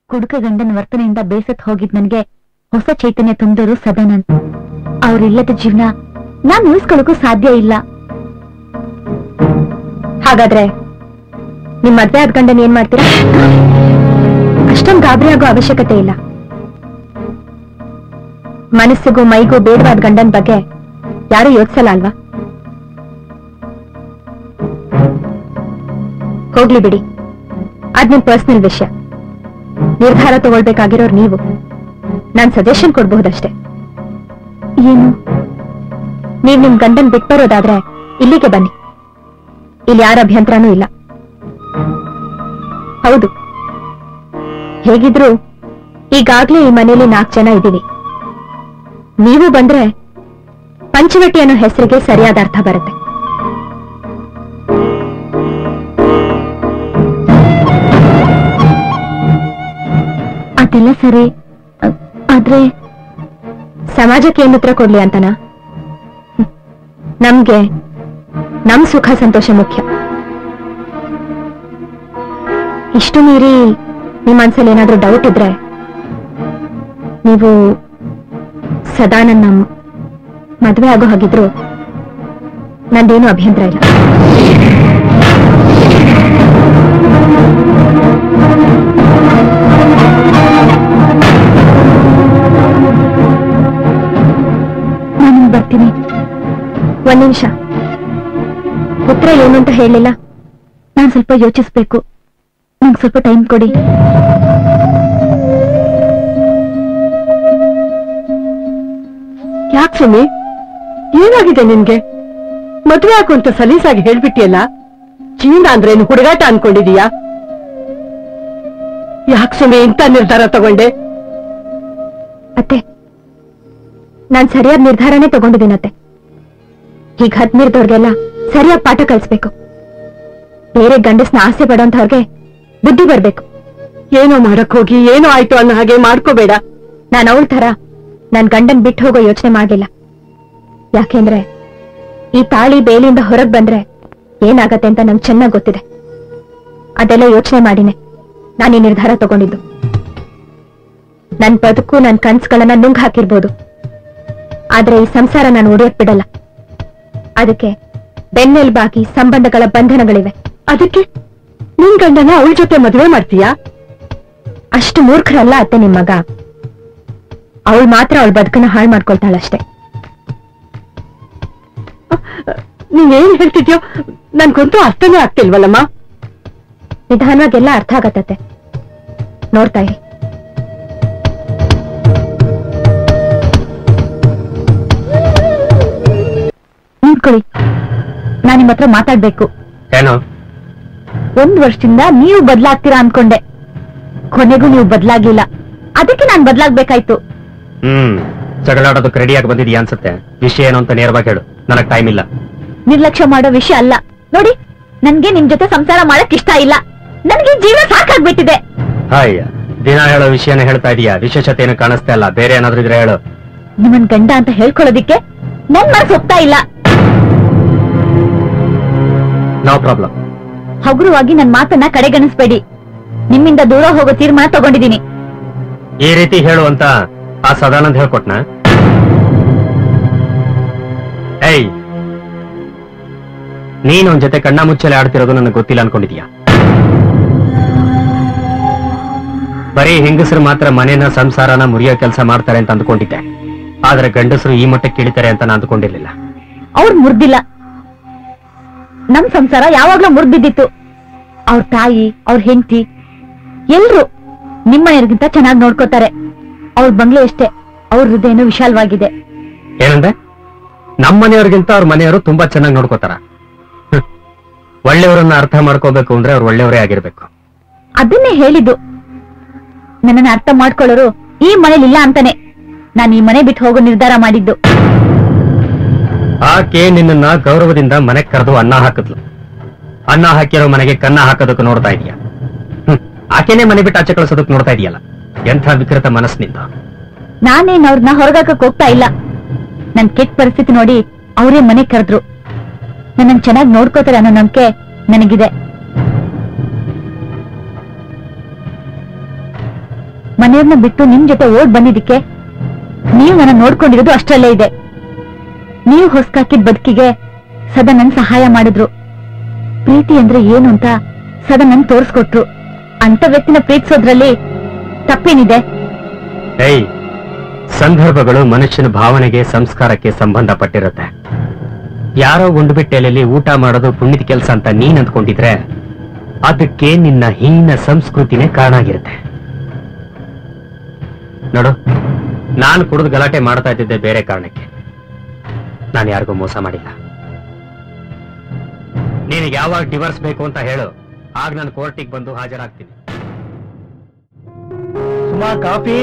ಕುಡುಕ ಗಂಡನ ವರ್ತನೆಯಿಂದ ಬೇಸತ್ ಹೋಗಿದ್ ನನ್ಗೆ ಹೊಸ ಚೈತನ್ಯ ತುಂಬಿದವರು ಸದಾನಂದ್. ಅವ್ರಿಲ್ಲದ ಜೀವನ ನಾನ್ ಉಳಿಸ್ಕೊಳ್ಳೋಕು ಸಾಧ್ಯ ಇಲ್ಲ. ಹಾಗಾದ್ರೆ ನಿಮ್ ಮದ್ವೆ ಆದ ಗಂಡನ್ ಏನ್ ಮಾಡ್ತೀರಾ? ಅಷ್ಟೊಂದು ಗಾಬರಿ ಆಗೋ ಅವಶ್ಯಕತೆ ಇಲ್ಲ. ಮನಸ್ಸಿಗೂ ಮೈಗೂ ಬೇಡವಾದ ಗಂಡನ್ ಬಗ್ಗೆ ಯಾರು ಯೋಚಿಸಲ್ಲ ಅಲ್ವಾ? ಹೋಗ್ಲಿ ಬಿಡಿ, ಅದ್ ನಿಮ್ ಪರ್ಸನಲ್ ವಿಷಯ. ನಿರ್ಧಾರ ತಗೊಳ್ಬೇಕಾಗಿರೋರು ನೀವು. ನಾನ್ ಸಜೆಷನ್ ಕೊಡ್ಬಹುದಷ್ಟೇ. ಏನು? ನೀವ್ ನಿಮ್ ಗಂಡನ್ ಬಿಟ್ಟು ಬರೋದಾದ್ರೆ ಇಲ್ಲಿಗೆ ಬನ್ನಿ. ಇಲ್ಲಿ ಯಾರ ಅಭ್ಯಂತರನೂ ಇಲ್ಲ. ಹೌದು, ಹೇಗಿದ್ರು ಈಗಾಗ್ಲೇ ಈ ಮನೆಯಲ್ಲಿ 4 ಜನ ಇದ್ದೀವಿ. ನೀವು ಬಂದ್ರೆ ಪಂಚವಟಿ ಅನ್ನೋ ಹೆಸರಿಗೆ ಸರಿಯಾದ ಅರ್ಥ ಬರುತ್ತೆ. ಅದೆಲ್ಲ ಸರಿ, ಆದ್ರೆ ಸಮಾಜಕ್ಕೆ ಏನು ಉತ್ತರ ಕೊಡ್ಲಿ ಅಂತನಾ? ನಮ್ಗೆ ನಮ್ ಸುಖ ಸಂತೋಷ ಮುಖ್ಯ. ಇಷ್ಟು ಮೀರಿ ನಿಮ್ ಮನ್ಸಲ್ಲಿ ಏನಾದ್ರೂ ಡೌಟ್ ಇದ್ರೆ ನೀವು ಸದಾನಂದ ಮದ್ವೆ ಆಗೋ ಹಾಗಿದ್ರು ನಂದೇನು ಅಭ್ಯಂತರ ಇಲ್ಲ. ನಾನು ಬರ್ತೀನಿ. ಒಂದ್ ನಿಮಿಷ, ಉತ್ತರ ಏನು ಅಂತ ಹೇಳಿಲ್ಲ. ನಾನ್ ಸ್ವಲ್ಪ ಯೋಚಿಸ್ಬೇಕು. ನಂಗೆ ಸ್ವಲ್ಪ ಟೈಮ್ ಕೊಡಿ. ಯಾಕೆ ಸುಮ್ಮಿ, ಏನಾಗಿದೆ ನಿನ್ಗೆ? ಮದುವೆ ಹಾಕು ಅಂತ ಸಲೀಸಾಗಿ ಹೇಳ್ಬಿಟ್ಟಿಯಲ್ಲ. ಜೀವನ ಅಂದ್ರೇನು ಹುಡುಗಾಟ ಅನ್ಕೊಂಡಿದೀಯಾ? ಯಾಕೆ ಸುಮ್ಮಿ ಇಂಥ ನಿರ್ಧಾರ ತಗೊಂಡೆ? ಅತ್ತೆ, ನಾನ್ ಸರಿಯಾದ ನಿರ್ಧಾರನೇ ತಗೊಂಡಿದ್ದೀನತ್ತೆ. ಈಗ 13ದವ್ರಿಗೆಲ್ಲ ಸರಿಯಾದ ಪಾಠ ಕಲಿಸ್ಬೇಕು. ಬೇರೆ ಗಂಡಸ್ನ ಆಸೆ ಪಡೋಂಥವ್ರಿಗೆ ಬುದ್ಧಿ ಬರ್ಬೇಕು. ಏನೋ ಮಾಡಕ್ ಹೋಗಿ ಏನೋ ಆಯ್ತು ಅನ್ನೋ ಹಾಗೆ ಮಾಡ್ಕೋಬೇಡ. ನಾನು ಅವಳ ತರ ನನ್ ಗಂಡನ್ ಬಿಟ್ಟು ಹೋಗೋ ಯೋಚನೆ ಮಾಡ್ಲಿಲ್ಲ. ಯಾಕೆಂದ್ರೆ ಈ ತಾಳಿ ಬೇಲಿಯಿಂದ ಹೊರಗ್ ಬಂದ್ರೆ ಏನಾಗತ್ತೆ ಅಂತ ನಂಗೆ ಚೆನ್ನಾಗ್ ಗೊತ್ತಿದೆ. ಅದೆಲ್ಲ ಯೋಚನೆ ಮಾಡಿನೇ ನಾನು ಈ ನಿರ್ಧಾರ ತಗೊಂಡಿದ್ದು. ನನ್ ಬದುಕು ನನ್ ಕನ್ಸುಗಳನ್ನ ನುಂಗ್ ಹಾಕಿರ್ಬೋದು, ಆದ್ರೆ ಈ ಸಂಸಾರ ನಾನು ಒಡೆಯಕ್ ಬಿಡಲ್ಲ. ಅದಕ್ಕೆ ಬೆನ್ನೆಲುಬಾಗಿ ಸಂಬಂಧಗಳ ಬಂಧನಗಳಿವೆ. ಅದಕ್ಕೆ ನಿನ್ ಗಂಡನ ಅವಳ ಜೊತೆ ಮದುವೆ ಮಾಡ್ತೀಯಾ? ಅಷ್ಟು ಮೂರ್ಖರಲ್ಲ ಅತ್ತೆ ನಿಮ್ ಮಗ. ಅವಳು ಮಾತ್ರ ಅವಳ ಬದುಕನ್ನ ಹಾಳು ಮಾಡ್ಕೊಳ್ತಾಳಷ್ಟೇ. ನೀನೇನ್ ಹೇಳ್ತಿದ್ಯೋ ನನ್ಗಂತೂ ಅರ್ಥನೇ ಆಗ್ತಿಲ್ವಲ್ಲಮ್ಮ. ನಿಧಾನವಾಗೆಲ್ಲ ಅರ್ಥ ಆಗತ್ತೆ. ನೋಡ್ತಾ ಇರಿ. ನಿಂತ್ಕೊಳ್ಳಿ, ನಾನ್ ನಿಮ್ಮ ಹತ್ರ ಮಾತಾಡ್ಬೇಕು. ಏನು? 1 ವರ್ಷದಿಂದ ನೀವು ಬದ್ಲಾಗ್ತೀರಾ ಅನ್ಕೊಂಡೆ, ಕೊನೆಗೂ ನೀವು ಬದ್ಲಾಗ್ಲಿಲ್ಲ. ಅದಕ್ಕೆ ನಾನ್ ಬದ್ಲಾಗ್ಬೇಕಾಯ್ತು. ಜಗಳಾಡೋದಕ್ಕೆ ರೆಡಿಯಾಗಿ ಬಂದಿದ್ಯಾ ಅನ್ಸುತ್ತೆ. ವಿಷಯ ಏನು ಅಂತ ನೇರವಾಗಿ ಹೇಳು, ನನಗ್ ಟೈಮ್ ಇಲ್ಲ. ನಿರ್ಲಕ್ಷ್ಯ ಮಾಡೋ ವಿಷಯ ಅಲ್ಲ. ನೋಡಿ, ನನ್ಗೆ ನಿಮ್ ಜೊತೆ ಸಂಸಾರ ಮಾಡಕ್ ಇಷ್ಟ ಇಲ್ಲ. ನನ್ಗೆ ಜೀವ ಸಾಕಾಗ್ಬಿಟ್ಟಿದೆ. ಹಾಯ್, ದಿನ ಹೇಳೋ ವಿಷಯನೇ ಹೇಳ್ತಾ ಇದೀಯಾ. ವಿಶೇಷತೆ ಏನು ಕಾಣಿಸ್ತಾ ಇಲ್ಲ. ಬೇರೆ ಏನಾದ್ರೂ ಇದ್ರೆ ಹೇಳು. ನಿಮ್ಮನ್ ಗಂಡ ಅಂತ ಹೇಳ್ಕೊಳ್ಳೋದಿಕ್ಕೆ ನನ್ ಮನಸ್ಸು ಹೋಗ್ತಾ ಇಲ್ಲ. No problem. ಹಗುರವಾಗಿ ನನ್ ಮಾತನ್ನ ಕಡೆಗಣಿಸ್ಬೇಡಿ. ನಿಮ್ಮಿಂದ ದೂರ ಹೋಗೋ ತೀರ್ಮಾನ ತಗೊಂಡಿದ್ದೀನಿ. ಈ ರೀತಿ ಹೇಳು ಅಂತ ಆ ಸದಾನಂದ್ ಹೇಳ್ಕೊಟ್ನ? ಏಯ್, ನೀನ್ ಅವನ್ ಜೊತೆ ಕಣ್ಣ ಮುಚ್ಚಲೆ ಆಡ್ತಿರೋದು ನನಗೆ ಗೊತ್ತಿಲ್ಲ ಅನ್ಕೊಂಡಿದ್ಯಾ? ಬರೀ ಹೆಂಗಸರು ಮಾತ್ರ ಮನೇನ ಸಂಸಾರನ ಮುರಿಯೋ ಕೆಲಸ ಮಾಡ್ತಾರೆ ಅಂತ ಅಂದ್ಕೊಂಡಿದ್ದೆ. ಆದ್ರೆ ಗಂಡಸರು ಈ ಮಟ್ಟಕ್ಕೆ ಇಳಿತಾರೆ ಅಂತ ನಾನು ಅಂದ್ಕೊಂಡಿರ್ಲಿಲ್ಲ. ಅವ್ರು ಮುರ್ದಿಲ್ಲ. ನಮ್ ಸಂಸಾರ ಯಾವಾಗ್ಲೂ ಮುರ್ದಿದ್ದಿತ್ತು. ಅವ್ರ ತಾಯಿ, ಅವ್ರ ಹೆಂಡತಿ ಎಲ್ರು ನಿಮ್ಮನೆಯವ್ರಿಗಿಂತ ಚೆನ್ನಾಗಿ ನೋಡ್ಕೋತಾರೆ. ಅವ್ರ ಬಂಗ್ಲೆ ಅಷ್ಟೇ, ಅವ್ರ ಹೃದಯನೂ ವಿಶಾಲವಾಗಿದೆ. ಏನಂದ್ರೆ ನಮ್ಮನೆಯವ್ರಿಗಿಂತ ಅವ್ರ ಮನೆಯವರು ತುಂಬಾ ಚೆನ್ನಾಗಿ ನೋಡ್ಕೋತಾರ? ಒಳ್ಳೆಯವರನ್ನ ಅರ್ಥ ಮಾಡ್ಕೋಬೇಕು ಅಂದ್ರೆ ಅವ್ರು ಒಳ್ಳೆಯವರೇ ಆಗಿರ್ಬೇಕು. ಅದನ್ನೇ ಹೇಳಿದ್ದು. ನನ್ನನ್ನ ಅರ್ಥ ಮಾಡ್ಕೊಳ್ಳೋರು ಈ ಮನೇಲಿ ಇಲ್ಲ ಅಂತಾನೆ ನಾನು ಈ ಮನೆ ಬಿಟ್ಟು ಹೋಗೋ ನಿರ್ಧಾರ ಮಾಡಿದ್ದು. ಆಕೆ ನಿನ್ನ ಗೌರವದಿಂದ ಮನೆಗೆ ಕರೆದು ಅನ್ನ ಹಾಕಿದ್ಲು. ಅನ್ನ ಹಾಕಿರೋ ಮನೆಗೆ ಕನ್ನ ಹಾಕೋದಕ್ಕೆ ನೋಡ್ತಾ ಇದೀಯ. ಆಕೆನೇ ಮನೆ ಬಿಟ್ಟು ಆಚೆ ಕಳಿಸೋದಕ್ಕೆ ನೋಡ್ತಾ ಇದೆಯಲ್ಲ. ಎಂಥ ವಿಕೃತ ಮನಸ್ಸಿನಿಂದ. ನಾನೇನ್ ಅವ್ರನ್ನ ಹೊರಗಾಕಕ್ ಹೋಗ್ತಾ ಇಲ್ಲ. ನನ್ ಕೆಟ್ಟ ಪರಿಸ್ಥಿತಿ ನೋಡಿ ಅವರೇ ಮನೆ ಕರೆದ್ರು. ನನ್ನ ಚೆನ್ನಾಗಿ ನೋಡ್ಕೋತಾರೆ ಅನ್ನೋ ನಂಬಿಕೆ ನನಗಿದೆ. ಮನೆಯವ್ರನ್ನ ಬಿಟ್ಟು ನಿಮ್ ಜೊತೆ ಓಡ್ ಬಂದಿದ್ದಕ್ಕೆ ನೀವು ನನ್ನ ನೋಡ್ಕೊಂಡಿರೋದು ಅಷ್ಟರಲ್ಲೇ ಇದೆ. ನೀವು ಹೊಸ್ಕಾಕಿದ ಬದುಕಿಗೆ ಸದಾ ನನ್ ಸಹಾಯ ಮಾಡಿದ್ರು. ಪ್ರೀತಿ ಅಂದ್ರೆ ಏನು ಅಂತ ಸದಾ ನನ್ ತೋರಿಸ್ಕೊಟ್ರು. ಅಂತ ವ್ಯಕ್ತಿನ ಪ್ರೀತಿಸೋದ್ರಲ್ಲಿ ತಪ್ಪೇನಿದೆ? ಏಯ್, ಸಂದರ್ಭಗಳು ಮನುಷ್ಯನ ಭಾವನೆಗೆ ಸಂಸ್ಕಾರಕ್ಕೆ ಸಂಬಂಧಪಟ್ಟಿರುತ್ತೆ. ಯಾರೋ ಗುಂಡುಬಿಟ್ಟೆಲೆಯಲ್ಲಿ ಊಟ ಮಾಡೋದು ಪುಣ್ಯದ ಕೆಲಸ ಅಂತ ನೀನ್ ಅಂದ್ಕೊಂಡಿದ್ರೆ ಅದಕ್ಕೆ ನಿನ್ನ ಹೀನ ಸಂಸ್ಕೃತಿನೇ ಕಾರಣ ಆಗಿರುತ್ತೆ. ನೋಡು, ನಾನು ಕುಡಿದು ಗಲಾಟೆ ಮಾಡ್ತಾ ಇದ್ದಿದ್ದೆ ಬೇರೆ ಕಾರಣಕ್ಕೆ. ನಾನು ಯಾರಿಗೂ ಮೋಸ ಮಾಡಿಲ್ಲ. ನಿನಗೆ ಯಾವಾಗ ಡಿವೋರ್ಸ್ ಬೇಕು ಅಂತ ಹೇಳು, ಆಗ ನಾನು ಕೋರ್ಟಿಗೆ ಬಂದು ಹಾಜರಾಗ್ತೀನಿ. ಸುಮಾ, ಕಾಫಿ.